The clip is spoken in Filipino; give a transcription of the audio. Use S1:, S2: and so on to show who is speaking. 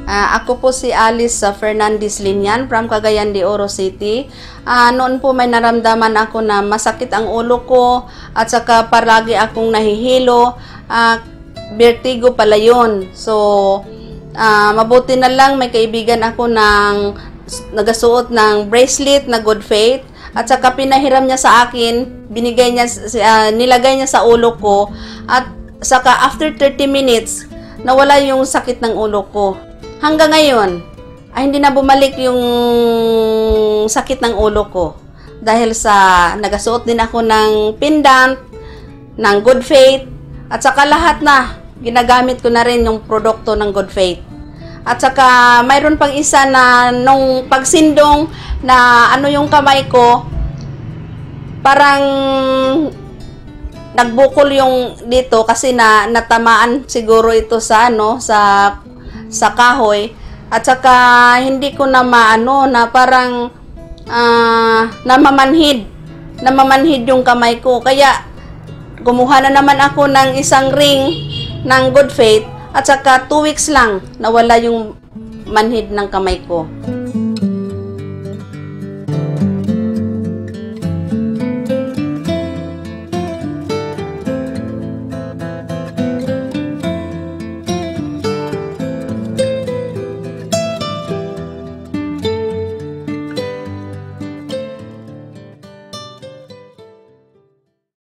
S1: Ako po si Alice Fernandez Linyan from Cagayan de Oro City. Noon po may naramdaman ako na masakit ang ulo ko at saka palagi akong nahihilo. Vertigo pala yun. So, mabuti na lang may kaibigan ako nagasuot ng bracelet na Good Faith at saka pinahiram niya sa akin, nilagay niya sa ulo ko at saka after 30 minutes, nawala yung sakit ng ulo ko. Hanggang ngayon, hindi na bumalik yung sakit ng ulo ko. Dahil sa nagasuot din ako ng pendant, ng Good Faith, at saka lahat na, ginagamit ko na rin yung produkto ng Good Faith. At saka mayroon pang isa na nung pagsindong na yung kamay ko, parang nagbukol yung dito kasi natamaan siguro ito sa sa kahoy at saka hindi ko na na parang namamanhid yung kamay ko, kaya kumuha na naman ako ng isang ring ng Good Faith at saka 2 weeks lang nawala yung manhid ng kamay ko.